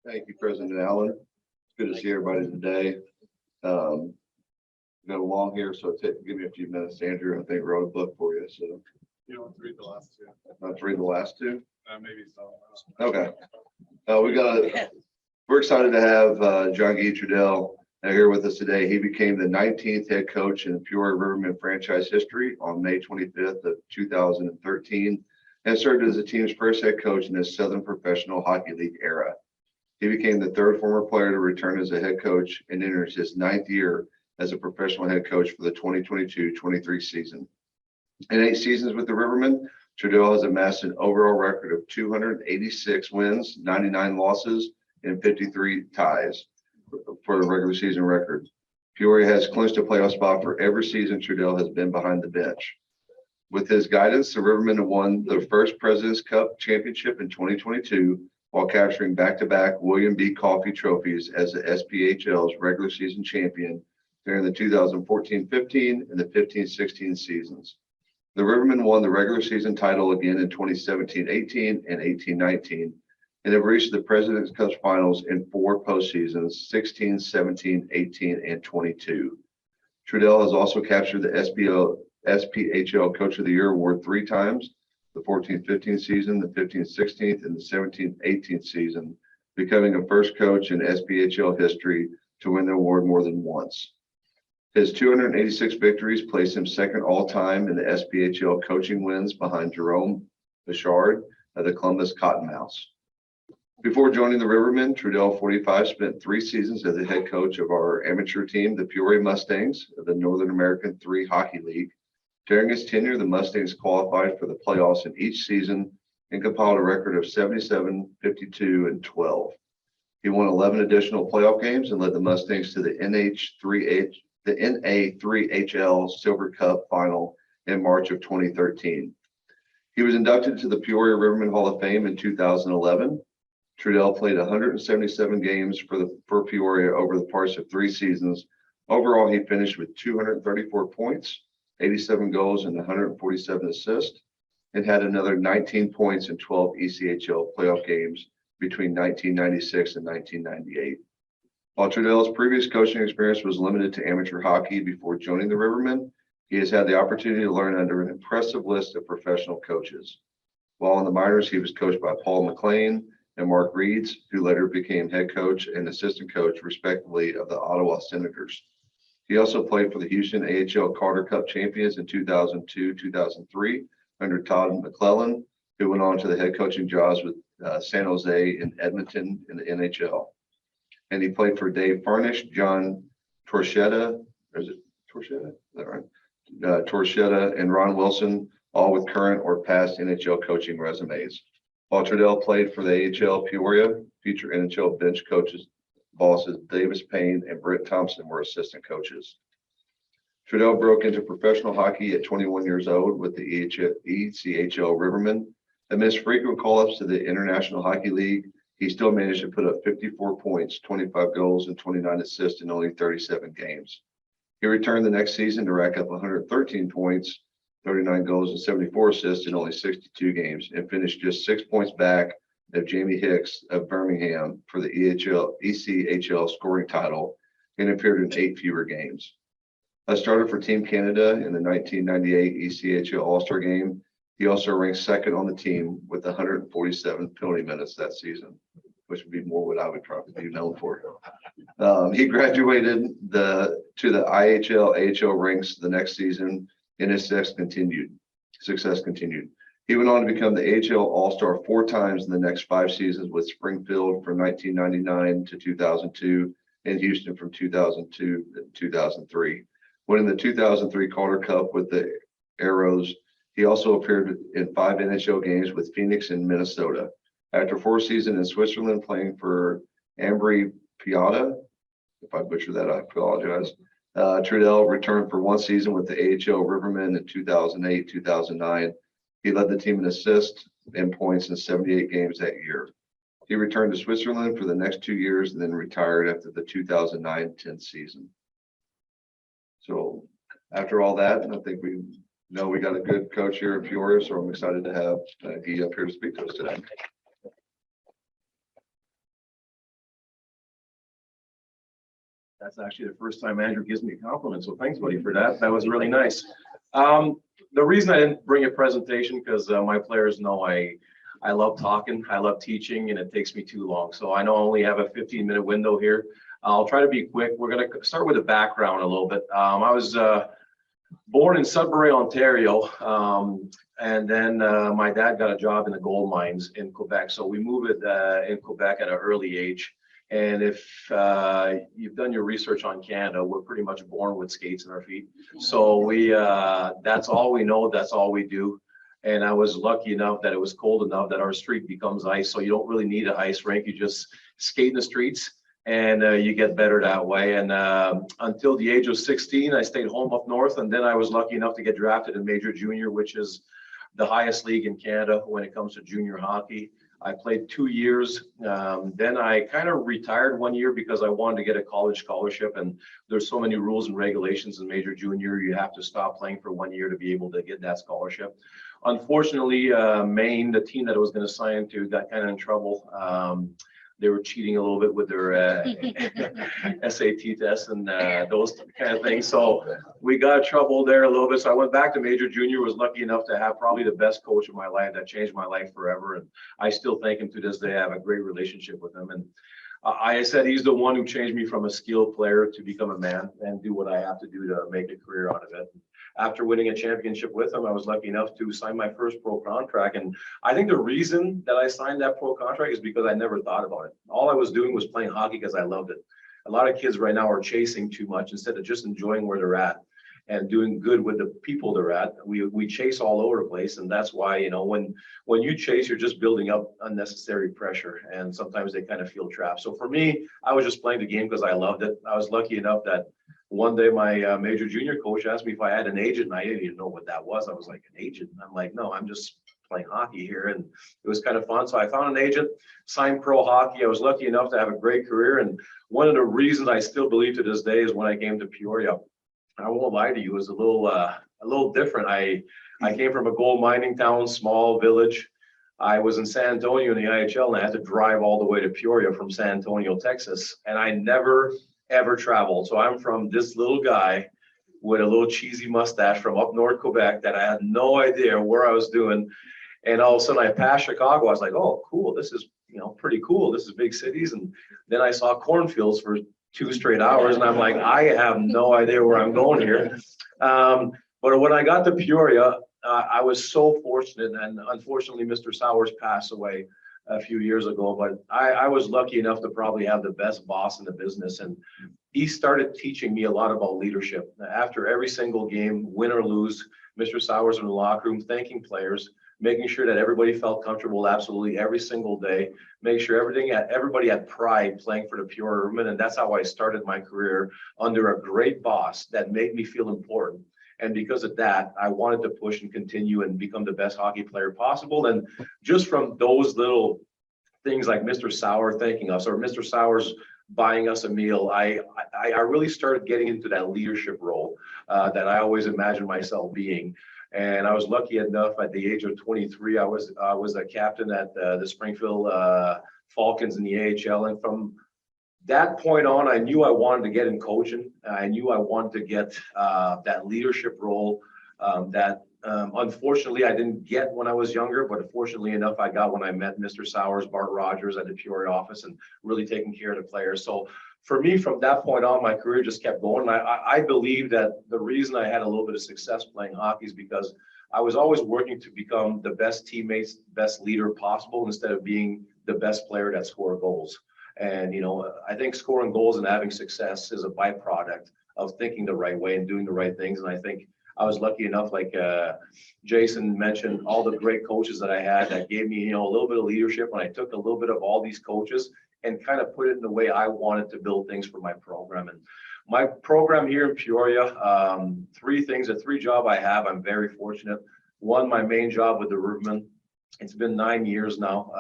Thank you, President Allen. It's good to see everybody today. We've got along here, so give me a few minutes, Andrew. I think wrote a book for you. So You want to read the last two? let's read the last two. Maybe so. Okay. We're excited to have John Trudel here with us today. He became the 19th head coach in Peoria Rivermen franchise history on May 25th of 2013 and served as the team's first head coach in his Southern Professional Hockey League era. He became the third former player to return as a head coach and enters his ninth year as a professional head coach for the 2022-23 season. In 8 seasons with the Rivermen, Trudel has amassed an overall record of 286 wins, 99 losses, and 53 ties for the regular season record. Peoria has clinched a playoff spot for every season Trudel has been behind the bench. With his guidance, the Rivermen have won the first President's Cup championship in 2022 while capturing back-to-back William B. Coffey trophies as the SPHL's regular season champion during the 2014-15 and the 15-16 seasons. The Rivermen won the regular season title again in 2017-18 and 18-19 and have reached the President's Cup finals in 4 postseasons, 16, 17, 18, and 22. Trudel has also captured the SPHL Coach of the Year award 3 times, the 14-15 season, the 15-16, and the 17-18 season, becoming a first coach in SPHL history to win the award more than once. His 286 victories place him second all-time in the SPHL coaching wins behind Jerome Bouchard of the Columbus Cottonmouths. Before joining the Rivermen, Trudel, 45, spent 3 seasons as the head coach of our amateur team, the Peoria Mustangs of the Northern American 3 Hockey League. During his tenure, the Mustangs qualified for the playoffs in each season and compiled a record of 77, 52, and 12. He won 11 additional playoff games and led the Mustangs to the NA3HL Silver Cup final in March of 2013. He was inducted to the Peoria Rivermen Hall of Fame in 2011. Trudel played 177 games for Peoria over the course of 3 seasons. Overall, he finished with 234 points, 87 goals, and 147 assists, and had another 19 points in 12 ECHL playoff games between 1996 and 1998. While Trudel's previous coaching experience was limited to amateur hockey before joining the Rivermen, he has had the opportunity to learn under an impressive list of professional coaches. While in the minors, he was coached by Paul McLean and Mark Reeds, who later became head coach and assistant coach, respectively, of the Ottawa Senators. He also played for the Houston AHL Carter Cup champions in 2002-2003 under Todd McClellan, who went on to the head coaching jobs with San Jose and Edmonton in the NHL. And he played for Dave Farnish, John Torchetta, or is it Torchetta? Is that right? Torchetta and Ron Wilson, all with current or past NHL coaching resumes. While Trudel played for the AHL, Peoria, future NHL bench coaches bosses Davis Payne and Britt Thompson were assistant coaches. Trudel broke into professional hockey at 21 years old with the ECHL Rivermen. Amidst frequent call-ups to the International Hockey League, he still managed to put up 54 points, 25 goals, and 29 assists in only 37 games. He returned the next season to rack up 113 points, 39 goals, and 74 assists in only 62 games, and finished just 6 points back of Jamie Hicks of Birmingham for the ECHL scoring title and appeared in 8 fewer games. A starter for Team Canada in the 1998 ECHL All-Star Game, he also ranked second on the team with 147 penalty minutes that season, which would be more what I would probably be known for. He graduated to the IHL, AHL ranks the next season, and his success continued. He went on to become the AHL All-Star 4 times in the next 5 seasons with Springfield from 1999 to 2002 and Houston from 2002 to 2003. Winning the 2003 Calder Cup with the Arrows, he also appeared in 5 NHL games with Phoenix and Minnesota. After 4 seasons in Switzerland playing for Ambri Piotta, if I butcher that, I apologize. Trudel returned for 1 season with the AHL Rivermen in 2008-2009. He led the team in assists and points in 78 games that year. He returned to Switzerland for the next 2 years and then retired after the 2009-10 season. So after all that, I think we know we got a good coach here at Peoria, so I'm excited to have Guy up here to speak to us today. That's actually the first time Andrew gives me a compliment, so thanks, buddy, for that. That was really nice. The reason I didn't bring a presentation, because my players know I love talking, I love teaching, and it takes me too long. So I know I only have a 15-minute window here. I'll try to be quick. We're going to start with the background a little bit. I was born in Sudbury, Ontario, and then my dad got a job in the gold mines in Quebec. So we moved in Quebec at an early age. And if you've done your research on Canada, we're pretty much born with skates in our feet. So that's all we know, that's all we do. And I was lucky enough that it was cold enough that our street becomes ice. So you don't really need an ice rink. You just skate in the streets and you get better that way. And until the age of 16, I stayed home up north. And then I was lucky enough to get drafted in Major Junior, which is the highest league in Canada when it comes to junior hockey. I played 2 years. Then I kind of retired 1 year because I wanted to get a college scholarship. And there's so many rules and regulations in Major Junior. You have to stop playing for 1 year to be able to get that scholarship. Unfortunately, Maine, the team that I was going to sign to, got kind of in trouble. They were cheating a little bit with their SAT tests and those kind of things. So we got trouble there a little bit. So I went back to Major Junior, was lucky enough to have probably the best coach of my life that changed my life forever. And I still thank him to this day. I have a great relationship with him. And I said he's the one who changed me from a skilled player to become a man and do what I have to do to make a career out of it. After winning a championship with him, I was lucky enough to sign my first pro contract. And I think the reason that I signed that pro contract is because I never thought about it. All I was doing was playing hockey because I loved it. A lot of kids right now are chasing too much instead of just enjoying where they're at and doing good with the people they're at. We chase all over the place. And that's why, you know, when you chase, you're just building up unnecessary pressure. And sometimes they kind of feel trapped. So for me, I was just playing the game because I loved it. I was lucky enough that one day my Major Junior coach asked me if I had an agent, and I didn't even know what that was. I was like, an agent? And I'm like, no, I'm just playing hockey here. And it was kind of fun. So I found an agent, signed pro hockey. I was lucky enough to have a great career. And one of the reasons I still believe to this day is when I came to Peoria, I won't lie to you, it was a little different. I came from a gold mining town, small village. I was in San Antonio in the IHL, and I had to drive all the way to Peoria from San Antonio, Texas. And I never ever traveled. So I'm from this little guy with a little cheesy mustache from up north Quebec that I had no idea where I was doing. And all of a sudden I passed Chicago. I was like, oh, cool. This is, you know, pretty cool. This is big cities. And then I saw cornfields for 2 straight hours. And I'm like, I have no idea where I'm going here. But when I got to Peoria, I was so fortunate. And unfortunately, Mr. Sowers passed away a few years ago, but I was lucky enough to probably have the best boss in the business. And he started teaching me a lot about leadership. After every single game, win or lose, Mr. Sowers in the locker room, thanking players, making sure that everybody felt comfortable absolutely every single day, make sure everybody had pride playing for the Peoria Rivermen. And that's how I started my career, under a great boss that made me feel important. And because of that, I wanted to push and continue and become the best hockey player possible. And just from those little things like Mr. Sauer thanking us or Mr. Sauer's buying us a meal, I really started getting into that leadership role that I always imagined myself being. And I was lucky enough at the age of 23, I was a captain at the Springfield Falcons in the AHL. And from that point on, I knew I wanted to get in coaching. I knew I wanted to get that leadership role that unfortunately I didn't get when I was younger, but fortunately enough, I got when I met Mr. Sowers, Bart Rogers at the Peoria office, and really taking care of the players. So for me, from that point on, my career just kept going. I believe that the reason I had a little bit of success playing hockey is because I was always working to become the best teammates, best leader possible, instead of being the best player that scored goals. And, you know, I think scoring goals and having success is a byproduct of thinking the right way and doing the right things. And I think I was lucky enough, like Jason mentioned, all the great coaches that I had that gave me, you know, a little bit of leadership. And I took a little bit of all these coaches and kind of put it in the way I wanted to build things for my program. And my program here in Peoria, three job I have, I'm very fortunate. One, my main job with the Rivermen. It's been 9 years now.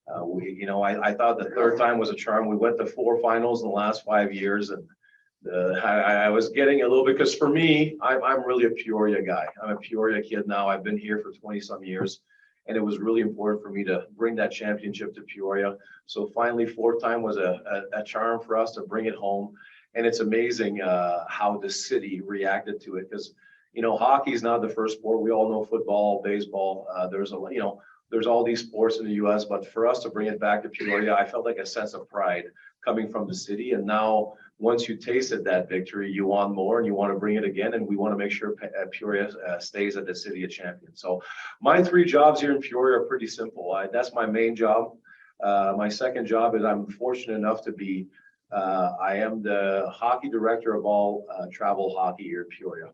I thought the third time was a charm. We went to 4 finals in the last 5 years, and I was getting a little bit, because for me, I'm really a Peoria guy. I'm a Peoria kid now. I've been here for 20 some years, and it was really important for me to bring that championship to Peoria. So finally, fourth time was a charm for us to bring it home. And it's amazing how the city reacted to it, because, you know, hockey is not the first sport. We all know football, baseball. There's there's all these sports in the US, but for us to bring it back to Peoria, I felt like a sense of pride coming from the city. And now, once you tasted that victory, you want more and you want to bring it again. And we want to make sure Peoria stays at the city of champions. So my 3 jobs here in Peoria are pretty simple. That's my main job. My second job is I'm fortunate enough to be, I am the hockey director of all travel hockey here in Peoria.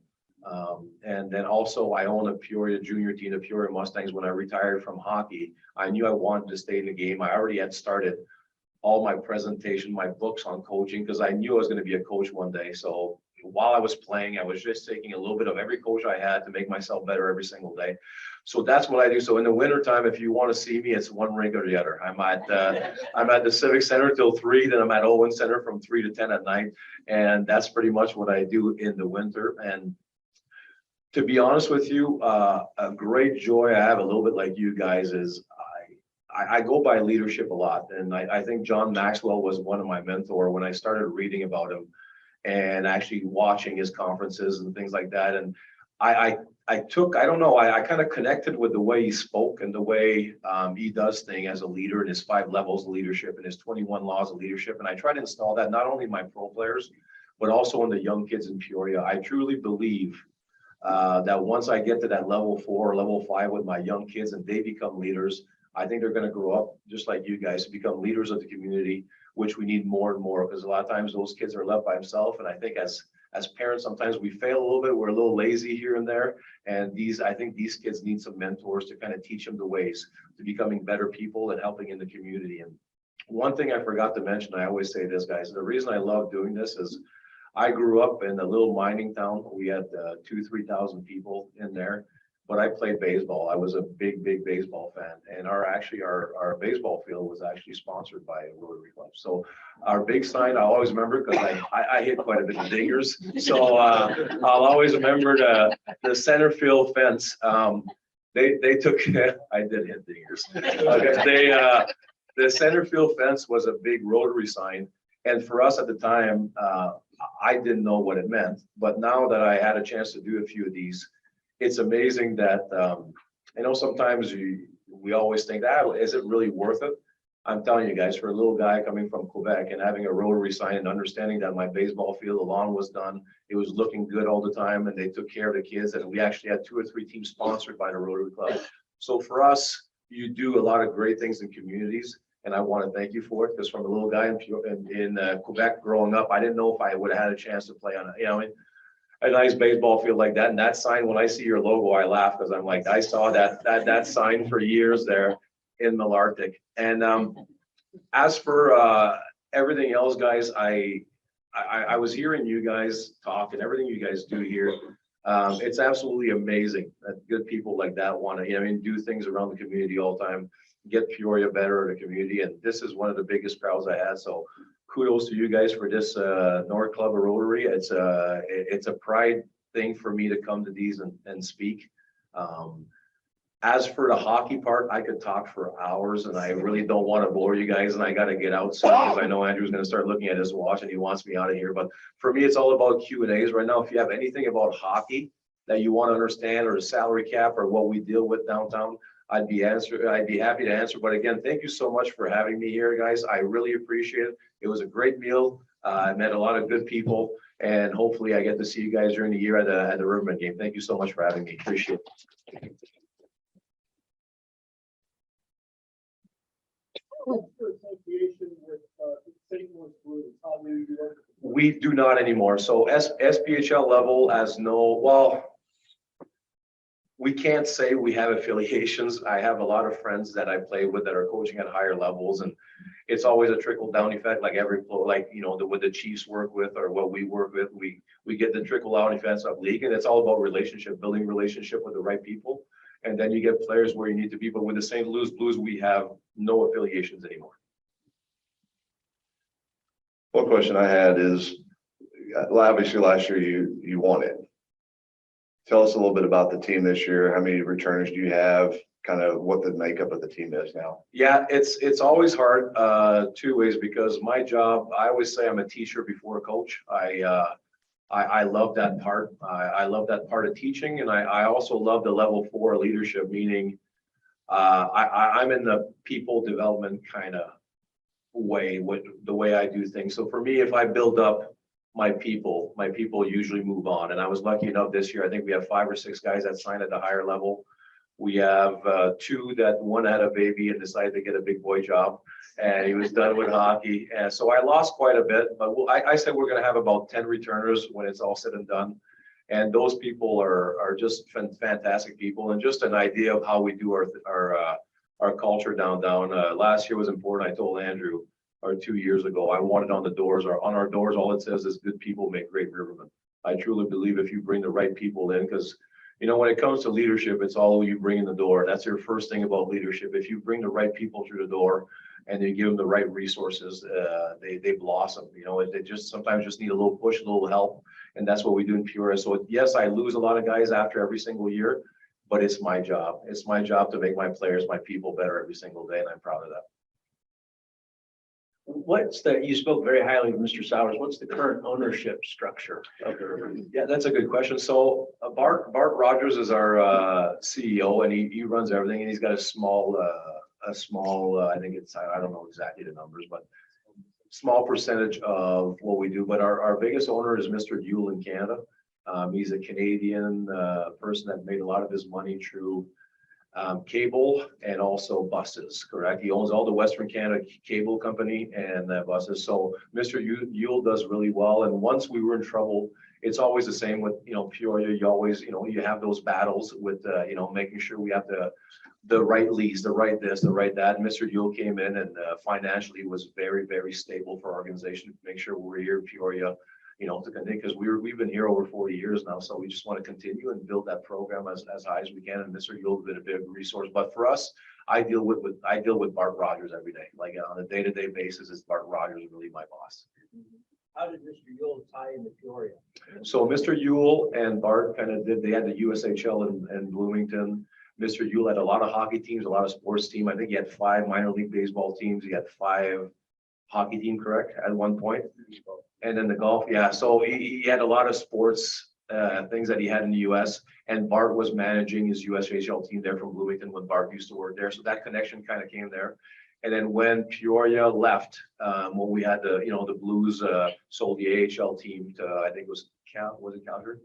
And then also I own a Peoria junior team, the Peoria Mustangs. When I retired from hockey, I knew I wanted to stay in the game. I already had started all my presentation, my books on coaching, because I knew I was going to be a coach one day. So while I was playing, I was just taking a little bit of every coach I had to make myself better every single day. So that's what I do. So in the wintertime, if you want to see me, it's one rink or the other. I'm at the Civic Center till 3, then I'm at Owen Center from 3 to 10 at night. And that's pretty much what I do in the winter. And to be honest with you, a great joy I have, a little bit like you guys, is I go by leadership a lot. And I think John Maxwell was one of my mentors when I started reading about him and actually watching his conferences and things like that. And I kind of connected with the way he spoke and the way he does things as a leader, and his 5 levels of leadership and his 21 laws of leadership. And I try to install that not only in my pro players, but also in the young kids in Peoria. I truly believe that once I get to that level 4 or level 5 with my young kids and they become leaders, I think they're going to grow up just like you guys to become leaders of the community, which we need more and more, because a lot of times those kids are left by themselves. And I think as parents, sometimes we fail a little bit. We're a little lazy here and there. And I think these kids need some mentors to kind of teach them the ways to becoming better people and helping in the community. And one thing I forgot to mention, I always say this, guys, the reason I love doing this is I grew up in a little mining town. We had 2,000-3,000 people in there. But I played baseball. I was a big baseball fan, and our baseball field was actually sponsored by a Rotary Club. So our big sign, I'll always remember, because I hit quite a bit of dingers. So I'll always remember the center field fence. They took I did hit dingers. Okay, the center field fence was a big Rotary sign, and for us at the time, I didn't know what it meant. But now that I had a chance to do a few of these, it's amazing that, I know sometimes we always think, is it really worth it? I'm telling you guys, for a little guy coming from Quebec and having a Rotary sign and understanding that my baseball field, the lawn was done, it was looking good all the time, and they took care of the kids, and we actually had 2 or 3 teams sponsored by the Rotary Club. So for us, you do a lot of great things in communities, and I want to thank you for it, because from a little guy in Quebec growing up, I didn't know if I would have had a chance to play on a nice baseball field like that. And that sign, when I see your logo, I laugh, because I'm like, I saw that sign for years there in Malartic. And as for everything else, guys, I was hearing you guys talk, and everything you guys do here. It's absolutely amazing that good people like that want to, do things around the community all the time, get Peoria better in the community. And this is one of the biggest crowds I had. So kudos to you guys for this North Club of Rotary. It's a pride thing for me to come to these and speak. As for the hockey part, I could talk for hours, and I really don't want to bore you guys, and I got to get out soon, because I know Andrew's going to start looking at his watch and he wants me out of here. But for me, it's all about Q&As right now. If you have anything about hockey that you want to understand, or the salary cap, or what we deal with downtown, I'd be happy to answer. But again, thank you so much for having me here, guys. I really appreciate it. It was a great meal. I met a lot of good people, and hopefully I get to see you guys during the year at the Rivermen game. Thank you so much for having me. Appreciate it. What's your association with St. Louis Blues? How do you work? We do not anymore. So SPHL level we can't say we have affiliations. I have a lot of friends that I play with that are coaching at higher levels, and it's always a trickle down effect. Like what the Chiefs work with, or what we work with, we get the trickle down effects of league, and it's all about relationship, building relationship with the right people, and then you get players where you need to be. But with the St. Louis Blues, we have no affiliations anymore. One question I had is, obviously last year you won it. Tell us a little bit about the team this year. How many returners do you have? kind of what the makeup of the team is now? Yeah, it's always hard, two ways, because my job, I always say I'm a teacher before a coach. I love that part. I love that part of teaching, and I also love the level 4 leadership, meaning I'm in the people development kind of way, with the way I do things. So for me, if I build up my people usually move on. And I was lucky enough this year, I think we have 5 or 6 guys that signed at the higher level. We have 2 that one had a baby and decided to get a big boy job, and he was done with hockey. And so I lost quite a bit, but I said we're going to have about 10 returners when it's all said and done. And those people are just fantastic people, and just an idea of how we do our culture down. Last year was important. I told Andrew, or 2 years ago, I wanted on the doors, or on our doors, all it says is good people make great rivermen. I truly believe if you bring the right people in, because you know, when it comes to leadership, it's all you bring in the door. That's your first thing about leadership. If you bring the right people through the door and you give them the right resources, they blossom. You know, they just sometimes just need a little push, a little help. And that's what we do in Peoria. So yes, I lose a lot of guys after every single year, but it's my job. It's my job to make my players, my people better every single day. And I'm proud of that. You spoke very highly of Mr. Sowers. What's the current ownership structure of the Rivermen? Yeah, that's a good question. So Bart Rogers is our CEO, and he runs everything, and he's got a small, I think it's, I don't know exactly the numbers, but small percentage of what we do. But our biggest owner is Mr. Yule in Canada. He's a Canadian person that made a lot of his money through cable and also buses, correct? He owns all the Western Canada cable company and buses. So Mr. Yule does really well. And once we were in trouble, it's always the same with, you know, Peoria. You always, you know, you have those battles with, you know, making sure we have the right lease, the right this, the right that. And Mr. Yule came in and financially was very, very stable for our organization to make sure we're here in Peoria, you know, to continue, because we've been here over 40 years now. So we just want to continue and build that program as high as we can. And Mr. Yule has been a big resource. But for us, I deal with Bart Rogers every day. Like on a day-to-day basis, it's Bart Rogers really my boss. How did Mr. Yule tie into Peoria? So Mr. they had the USHL in Bloomington. Mr. Yule had a lot of hockey teams, a lot of sports teams. I think he had 5 minor league baseball teams. He had 5 hockey team, correct, at one point. And then the golf, yeah. So he had a lot of sports things that he had in the U.S. And Bart was managing his USHL team there from Bloomington when Bart used to work there. So that connection kind of came there. And then when Peoria left, when we had the Blues sold the AHL team to, I think it was Calgary?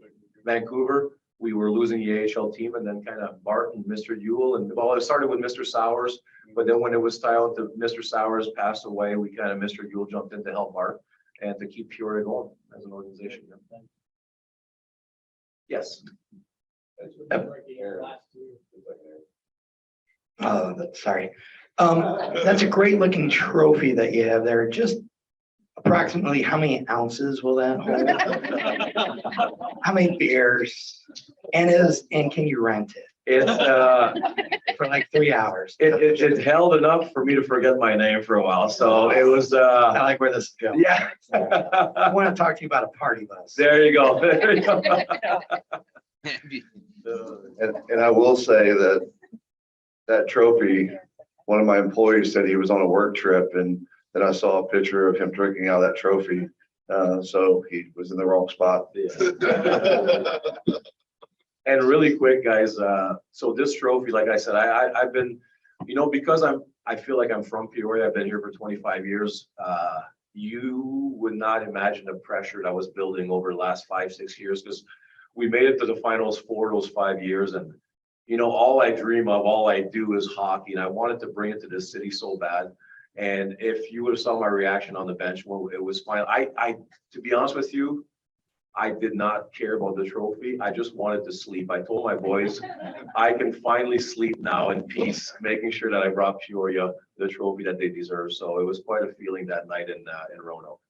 Vancouver. We were losing the AHL team, and then kind of Bart and Mr. Yule, and well, it started with Mr. Sowers, but then when it was time to Mr. Sowers passed away, we kind of Mr. Yule jumped in to help Bart and to keep Peoria going as an organization. Yes. Sorry. That's a great looking trophy that you have there. Just approximately how many ounces will that hold? How many beers? And can you rent it? It's For like 3 hours. it held enough for me to forget my name for a while. So it was I like where this is going. yeah. I want to talk to you about a party bus. There you go. There you go. And I will say that trophy, one of my employees said he was on a work trip, and then I saw a picture of him drinking out of that trophy. So he was in the wrong spot. And really quick, guys, so this trophy, like I said, I've been, you know, because I feel like I'm from Peoria, I've been here for 25 years. You would not imagine the pressure that was building over the last 5-6 years, because we made it to the finals for those 5 years. And, you know, all I dream of, all I do is hockey. And I wanted to bring it to this city so bad. And if you would have saw my reaction on the bench when it was final, to be honest with you, I did not care about the trophy. I just wanted to sleep. I told my boys, I can finally sleep now in peace, making sure that I brought Peoria the trophy that they deserve. So it was quite a feeling that night in Roanoke.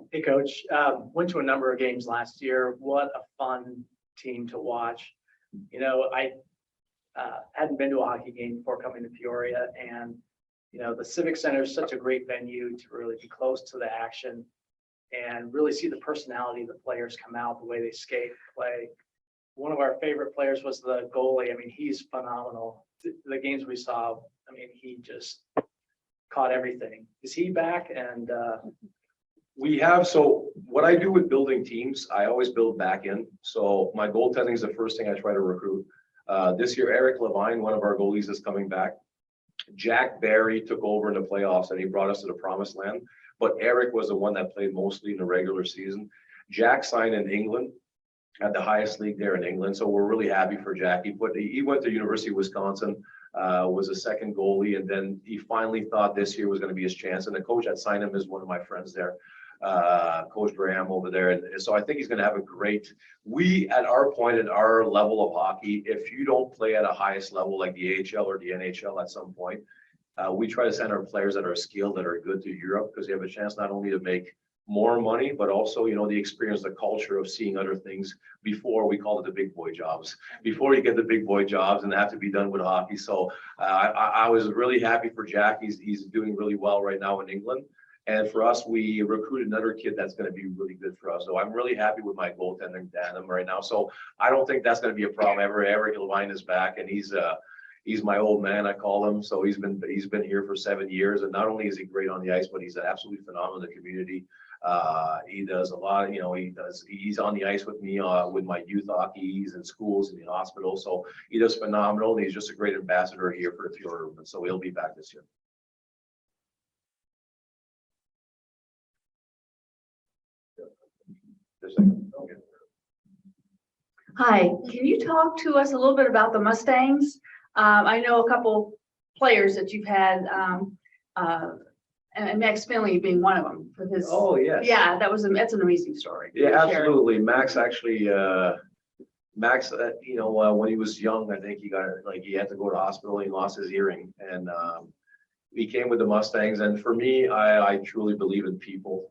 Hey, Coach, went to a number of games last year. What a fun team to watch. You know, I hadn't been to a hockey game before coming to Peoria, and, you know, the Civic Center is such a great venue to really be close to the action and really see the personality of the players come out, the way they skate, play. one of our favorite players was the goalie. I mean, he's phenomenal. The games we saw, I mean, he just caught everything. Is he back? And We have, so what I do with building teams, I always build back in. So my goaltending is the first thing I try to recruit. This year, Eric Levine, one of our goalies, is coming back. Jack Barry took over in the playoffs and he brought us to the promised land. But Eric was the one that played mostly in the regular season. Jack signed in England at the highest league there in England. So we're really happy for Jack. He went to University of Wisconsin, was a second goalie, and then he finally thought this year was going to be his chance. And the coach that signed him is one of my friends there, Coach Graham over there. And so I think he's going to have a great, we at our point, at our level of hockey, if you don't play at a highest level like the AHL or the NHL at some point, we try to send our players that are skilled, that are good to Europe, because they have a chance not only to make more money, but also, you know, the experience, the culture of seeing other things before we call it the big boy jobs, before you get the big boy jobs and have to be done with hockey. So I was really happy for Jack. He's doing really well right now in England. And for us, we recruited another kid that's going to be really good for us. So I'm really happy with my goaltending tandem right now. So I don't think that's going to be a problem ever. Eric Levine is back, and he's my old man, I call him. So he's been here for 7 years, and not only is he great on the ice, but he's absolutely phenomenal in the community. He does a lot, you know, he's on the ice with me, with my youth hockey. He's in schools, in the hospital. So he does phenomenal. And he's just a great ambassador here for the Peoria Rivermen. So he'll be back this year. Okay. Hi, can you talk to us a little bit about the Mustangs? I know a couple players that you've had, and Max Finley being one of them for his. Oh, yes. Yeah, that's an amazing story. Yeah, Share. absolutely. Max actually, you know, when he was young, I think he had to go to hospital. He lost his hearing, and he came with the Mustangs. And for me, I truly believe in people.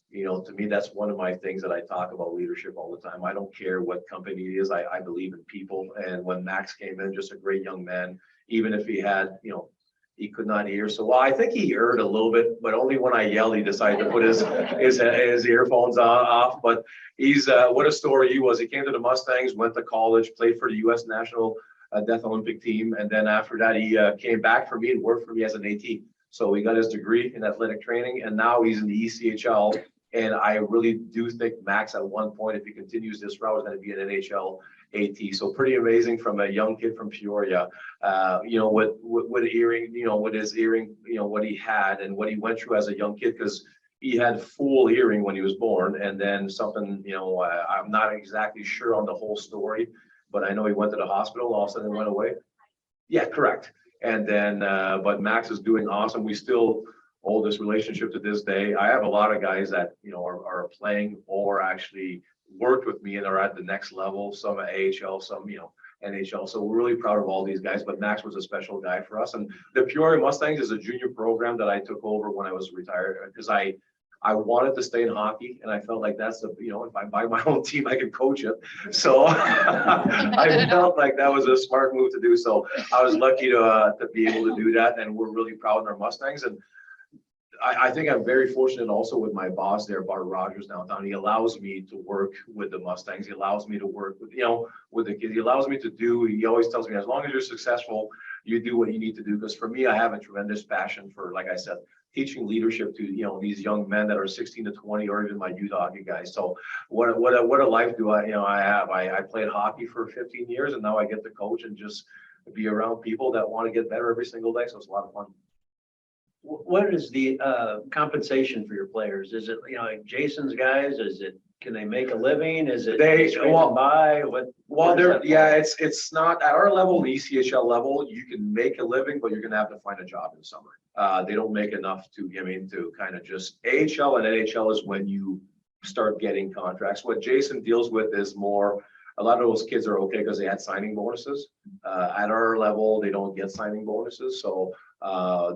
You know, to me, that's one of my things that I talk about leadership all the time. I don't care what company it is. I believe in people. And when Max came in, just a great young man, even if he had, you know, he could not hear. So, well, I think he heard a little bit, but only when I yelled, he decided to put his earphones off. But he's, what a story he was. He came to the Mustangs, went to college, played for the U.S. National Deaf Olympic team. And then after that, he came back for me and worked for me as an AT. So he got his degree in athletic training, and now he's in the ECHL. And I really do think Max at one point, if he continues this route, is going to be an NHL AT. So pretty amazing from a young kid from Peoria, you know, with hearing, you know, with his hearing, you know, what he had and what he went through as a young kid, because he had full hearing when he was born. And then something, you know, I'm not exactly sure on the whole story, but I know he went to the hospital, all of a sudden it went away. Yeah, correct. And then, but Max is doing awesome. We still hold this relationship to this day. I have a lot of guys that, you know, are playing or actually worked with me and are at the next level. Some at AHL, some, you know, NHL. So we're really proud of all these guys, but Max was a special guy for us. And the Peoria Mustangs is a junior program that I took over when I was retired, because I wanted to stay in hockey, and I felt like that's the, you know, if I buy my own team, I can coach it. So I felt like that was a smart move to do. So I was lucky to be able to do that, and we're really proud of our Mustangs. And I think I'm very fortunate also with my boss there, Bart Rogers downtown. He allows me to work with the Mustangs. He allows me to work with, you know, with the kids. He allows me to do, he always tells me, as long as you're successful, you do what you need to do. Because for me, I have a tremendous passion for, like I said, teaching leadership to, you know, these young men that are 16 to 20, or even my youth hockey guys. So what a life do I have? I played hockey for 15 years, and now I get to coach and just be around people that want to get better every single day. So it's a lot of fun. What is the compensation for your players? Is it, you know, like Jason's guys? Is it, can they make a living? Is it scraping by? Well, it's not at our level, the ECHL level. You can make a living, but you're going to have to find a job in the summer. They don't make enough to, I mean, to kind of just AHL and NHL is when you start getting contracts. What Jason deals with is more, a lot of those kids are okay because they had signing bonuses. At our level, they don't get signing bonuses. So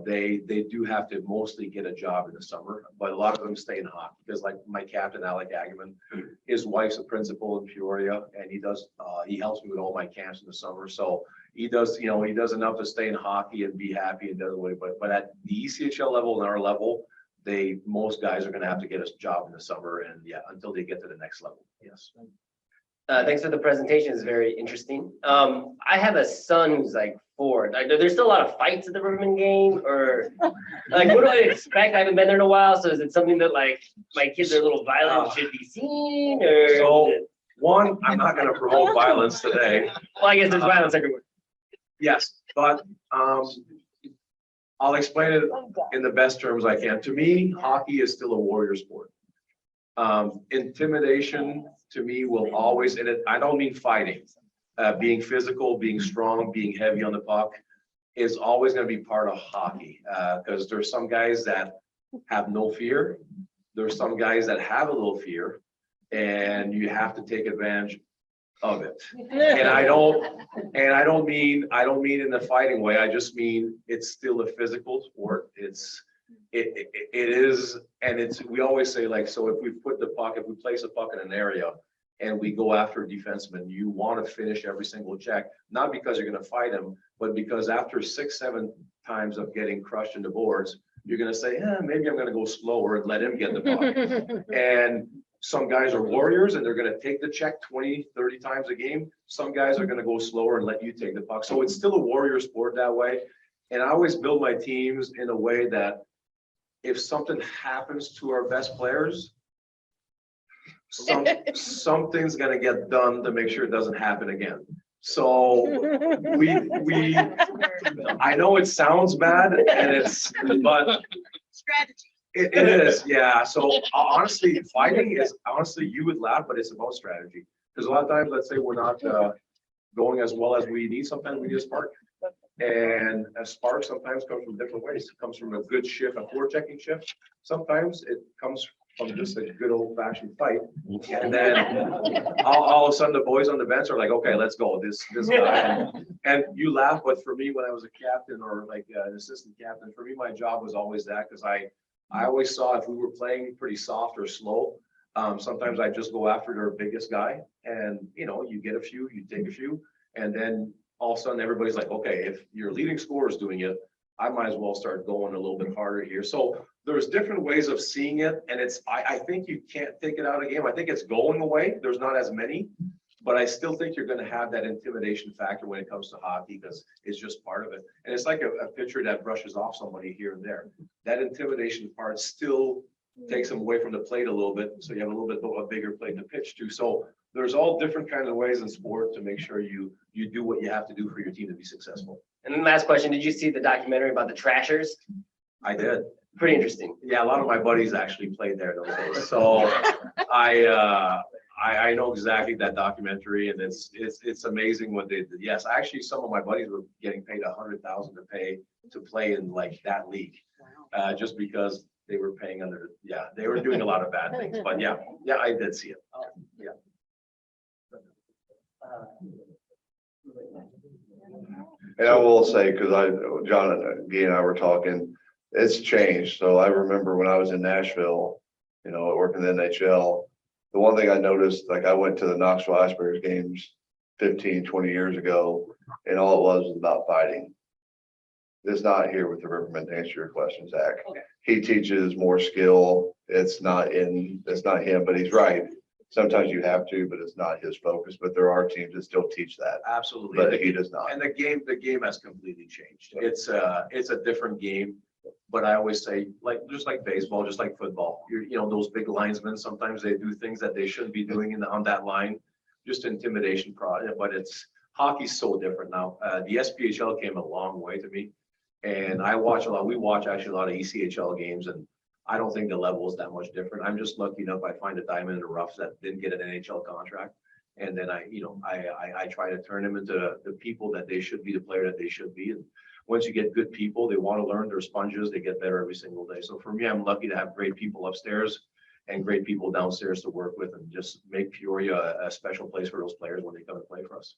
they do have to mostly get a job in the summer, but a lot of them stay in hockey, because like my captain, Alec Agaman, his wife's a principal in Peoria, and he helps me with all my camps in the summer. So he does, you know, he does enough to stay in hockey and be happy and does away. But at the ECHL level and our level, most guys are going to have to get a job in the summer, and yeah, until they get to the next level. Yes. Thanks for the presentation. It's very interesting. I have a son who's like 4. There's still a lot of fights at the Rivermen game, or like, what do I expect? I haven't been there in a while, so is it something that like my kids are a little violent, should be seen, or? So, one, I'm not gonna promote violence today. Well, I guess there's violence everywhere. Yes, but I'll explain it in the best terms I can. To me, hockey is still a warrior sport. Intimidation to me will always, and I don't mean fighting, being physical, being strong, being heavy on the puck is always going to be part of hockey. Because there's some guys that have no fear. There's some guys that have a little fear, and you have to take advantage of it. And I don't mean in the fighting way. I just mean it's still a physical sport. It is, and we always say, like, so if we place a puck in an area and we go after a defenseman, you want to finish every single check, not because you're going to fight him, but because after 6, 7 times of getting crushed in the boards, you're going to say, maybe I'm going to go slower and let him get the puck. And some guys are warriors and they're going to take the check 20, 30 times a game. Some guys are going to go slower and let you take the puck. So it's still a warrior sport that way. And I always build my teams in a way that if something happens to our best players, something's gonna get done to make sure it doesn't happen again. So I know it sounds bad, but Strategy. it is, yeah. So honestly, fighting is you would laugh, but it's about strategy. Because a lot of times, let's say we're not going as well as we need. Sometimes we need a spark. And a spark sometimes comes from different ways. It comes from a good shift, a forechecking shift. Sometimes it comes from just a good old fashioned fight. And then all of a sudden the boys on the bench are like, okay, let's go. This guy. And you laugh, but for me, when I was a captain or like an assistant captain, for me, my job was always that, because I always saw if we were playing pretty soft or slow, sometimes I just go after their biggest guy. And you get a few, you take a few, and then all of a sudden everybody's like, okay, if your leading scorer is doing it, I might as well start going a little bit harder here. So there's different ways of seeing it. And I think you can't take it out of the game. I think it's going away. There's not as many, but I still think you're going to have that intimidation factor when it comes to hockey, because it's just part of it. And it's like a pitcher that brushes off somebody here and there. That intimidation part still takes them away from the plate a little bit. So you have a little bit of a bigger plate to pitch to. So there's all different kinds of ways in sport to make sure you do what you have to do for your team to be successful. And then last question, did you see the documentary about the Trashers? I did. Pretty interesting. Yeah, a lot of my buddies actually played there those days. So I know exactly that documentary, and it's amazing what they did. Yes, actually, some of my buddies were getting paid $100,000 to play in like that league, just because they were paying under. Yeah, they were doing a lot of bad things. But yeah, I did see it. Yeah. And I will say, because John and Guy and I were talking, it's changed. So I remember when I was in Nashville, working in the NHL, the one thing I noticed, like I went to the Knoxville Icebergs games 15, 20 years ago, and all it was about fighting. It's not here with the Rivermen, to answer your question, Zach. Okay. He teaches more skill. It's not him, but he's right. Sometimes you have to, but it's not his focus. But there are teams that still teach that. Absolutely. But he does not. And the game has completely changed. It's a different game. But I always say, just like baseball, just like football, those big linesmen, sometimes they do things that they shouldn't be doing on that line, just intimidation product. But hockey's so different now. The SPHL came a long way to me, and we watch actually a lot of ECHL games, and I don't think the level is that much different. I'm just lucky enough I find a diamond in the rough that didn't get an NHL contract. And then I try to turn them into the people that they should be, the player that they should be. And once you get good people, they want to learn, they're sponges, they get better every single day. So for me, I'm lucky to have great people upstairs and great people downstairs to work with, and just make Peoria a special place for those players when they come and play for us.